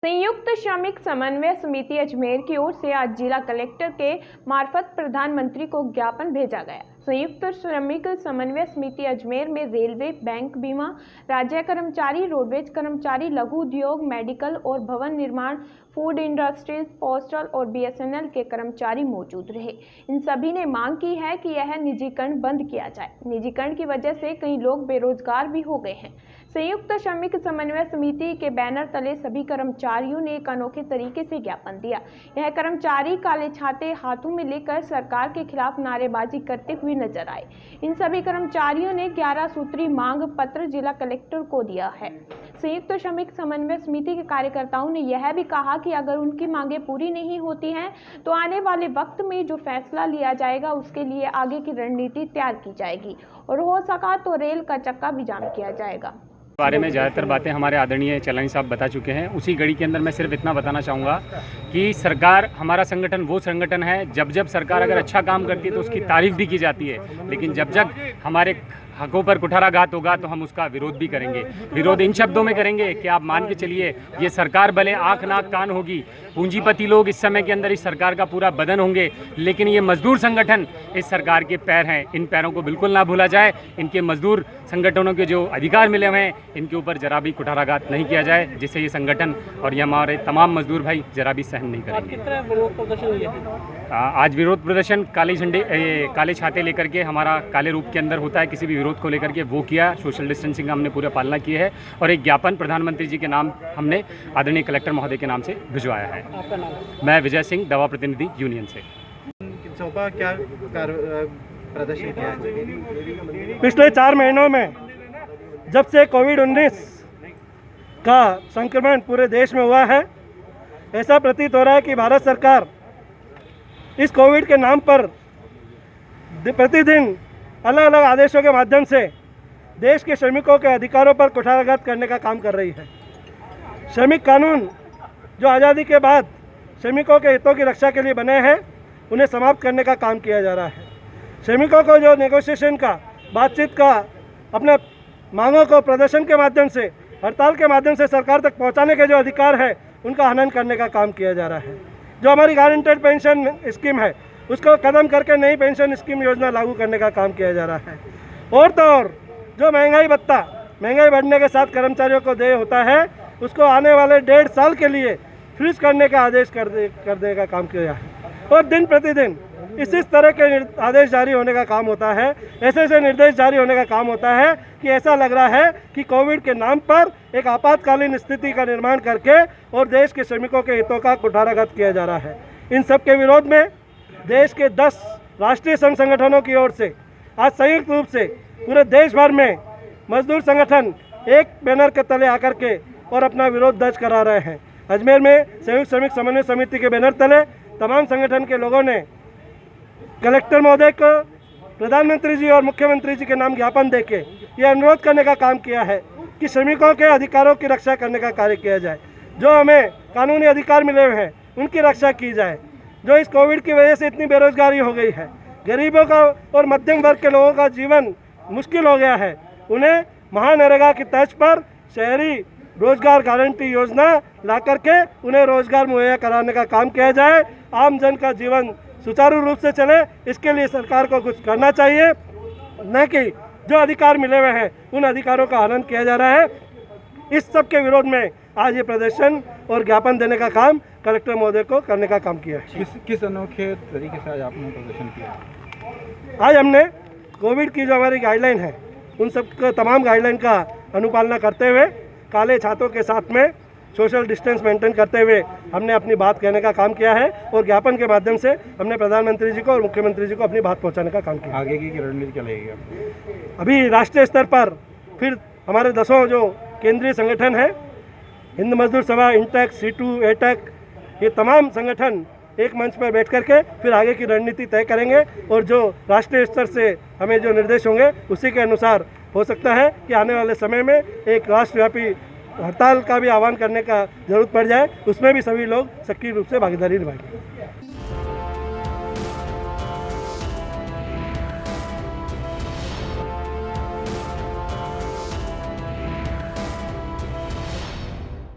संयुक्त श्रमिक समन्वय समिति अजमेर की ओर से आज जिला कलेक्टर के मार्फत प्रधानमंत्री को ज्ञापन भेजा गया। संयुक्त श्रमिक समन्वय समिति अजमेर में रेलवे, बैंक, बीमा, राज्य कर्मचारी, रोडवेज कर्मचारी, लघु उद्योग, मेडिकल और भवन निर्माण, फूड इंडस्ट्रीज, पोस्टल और बीएसएनएल के कर्मचारी मौजूद रहे। इन सभी ने मांग की है कि यह निजीकरण बंद किया जाए। निजीकरण की वजह से कई लोग बेरोजगार भी हो गए हैं। संयुक्त श्रमिक समन्वय समिति के बैनर तले सभी कर्मचारियों ने एक अनोखे तरीके से ज्ञापन दिया। यह कर्मचारी काले छाते हाथों में लेकर सरकार के खिलाफ नारेबाजी करते हुए नजर आए। इन सभी कर्मचारियों ने 11 सूत्री मांग पत्र जिला कलेक्टर को दिया है। संयुक्त श्रमिक समन्वय समिति के कार्यकर्ताओं ने यह भी कहा कि अगर उनकी मांगें पूरी नहीं होती हैं तो आने वाले वक्त में जो फैसला लिया जाएगा उसके लिए आगे की रणनीति तैयार की जाएगी और हो सका तो रेल का चक्का भी जाम किया जाएगा। बारे में ज़्यादातर बातें हमारे आदरणीय चलानी साहब बता चुके हैं। उसी कड़ी के अंदर मैं सिर्फ इतना बताना चाहूँगा कि सरकार, हमारा संगठन वो संगठन है जब सरकार अगर अच्छा काम करती है तो उसकी तारीफ भी की जाती है, लेकिन जब हमारे हकों पर कुठाराघात होगा तो हम उसका विरोध भी करेंगे। विरोध इन शब्दों में करेंगे कि आप मान के चलिए, ये सरकार भले आँख नाक कान होगी, पूंजीपति लोग इस समय के अंदर इस सरकार का पूरा बदन होंगे, लेकिन ये मजदूर संगठन इस सरकार के पैर हैं। इन पैरों को बिल्कुल ना भूला जाए। इनके मजदूर संगठनों के जो अधिकार मिले हुए हैं इनके ऊपर जरा भी कुठाराघात नहीं किया जाए, जिससे ये संगठन और ये हमारे तमाम मजदूर भाई जरा भी सहन नहीं करेंगे। आज विरोध प्रदर्शन काले छाते लेकर के, हमारा काले रूप के अंदर होता है किसी भी विरोध को लेकर के, वो किया। सोशल डिस्टेंसिंग का हमने पूरा पालना की है और एक ज्ञापन प्रधानमंत्री जी के नाम हमने आदरणीय कलेक्टर महोदय के नाम से भिजवाया है। आपका नाम? मैं विजय सिंह, दवा प्रतिनिधि यूनियन से। क्या प्रदर्शन किया है? पिछले 4 महीनों में जब से कोविड-19 का संक्रमण पूरे देश में हुआ है, ऐसा प्रतीत हो रहा है कि भारत सरकार इस कोविड के नाम पर प्रतिदिन अलग अलग आदेशों के माध्यम से देश के श्रमिकों के अधिकारों पर कुठाराघात करने का काम कर रही है। श्रमिक कानून जो आज़ादी के बाद श्रमिकों के हितों की रक्षा के लिए बने हैं, उन्हें समाप्त करने का काम किया जा रहा है। श्रमिकों को जो नेगोशिएशन का, बातचीत का, अपने मांगों को प्रदर्शन के माध्यम से, हड़ताल के माध्यम से सरकार तक पहुंचाने के जो अधिकार है, उनका हनन करने का काम किया जा रहा है। जो हमारी गारंटेड पेंशन स्कीम है, उसको खत्म करके नई पेंशन स्कीम योजना लागू करने का काम किया जा रहा है। और तो और जो महंगाई भत्ता, महंगाई बढ़ने के साथ कर्मचारियों को देय होता है, उसको आने वाले 1.5 साल के लिए फ्रीज करने का आदेश कर देने का काम किया है। और दिन प्रतिदिन इस तरह के आदेश जारी होने का काम होता है, ऐसे निर्देश जारी होने का काम होता है कि ऐसा लग रहा है कि कोविड के नाम पर एक आपातकालीन स्थिति का निर्माण करके और देश के श्रमिकों के हितों का कुठाराघात किया जा रहा है। इन सब के विरोध में देश के 10 राष्ट्रीय संघ संगठनों की ओर से आज संयुक्त रूप से पूरे देश भर में मजदूर संगठन एक बैनर के तले आकर के और अपना विरोध दर्ज करा रहे हैं। अजमेर में संयुक्त श्रमिक समन्वय समिति के बैनर तले तमाम संगठन के लोगों ने कलेक्टर महोदय को प्रधानमंत्री जी और मुख्यमंत्री जी के नाम ज्ञापन देके ये अनुरोध करने का काम किया है कि श्रमिकों के अधिकारों की रक्षा करने का कार्य किया जाए। जो हमें कानूनी अधिकार मिले हुए हैं उनकी रक्षा की जाए। जो इस कोविड की वजह से इतनी बेरोजगारी हो गई है, गरीबों का और मध्यम वर्ग के लोगों का जीवन मुश्किल हो गया है, उन्हें महानरेगा की तर्ज पर शहरी रोजगार गारंटी योजना ला करके उन्हें रोजगार मुहैया कराने का काम किया जाए। आम जन का जीवन सुचारू रूप से चले, इसके लिए सरकार को कुछ करना चाहिए, न कि जो अधिकार मिले हुए हैं उन अधिकारों का हनन किया जा रहा है। इस सब के विरोध में आज ये प्रदर्शन और ज्ञापन देने का काम कलेक्टर महोदय को करने का काम किया है। किस अनोखे तरीके से आज आपने प्रदर्शन किया? आज हमने कोविड की जो हमारी गाइडलाइन है, उन सब तमाम गाइडलाइन का अनुपालना करते हुए, काले छातों के साथ में सोशल डिस्टेंस मेंटेन करते हुए हमने अपनी बात कहने का काम किया है और ज्ञापन के माध्यम से हमने प्रधानमंत्री जी को और मुख्यमंत्री जी को अपनी बात पहुंचाने का काम किया। आगे की रणनीति क्या रहेगी? अभी राष्ट्रीय स्तर पर फिर हमारे 10 जो केंद्रीय संगठन हैं, हिंद मजदूर सभा, इंटेक, C2, एटेक, ये तमाम संगठन एक मंच पर बैठ करके फिर आगे की रणनीति तय करेंगे और जो राष्ट्रीय स्तर से हमें जो निर्देश होंगे उसी के अनुसार हो सकता है कि आने वाले समय में एक राष्ट्रव्यापी हड़ताल का भी आह्वान करने का जरूरत पड़ जाए। उसमें भी सभी लोग सक्रिय रूप से भागीदारी निभाएंगे।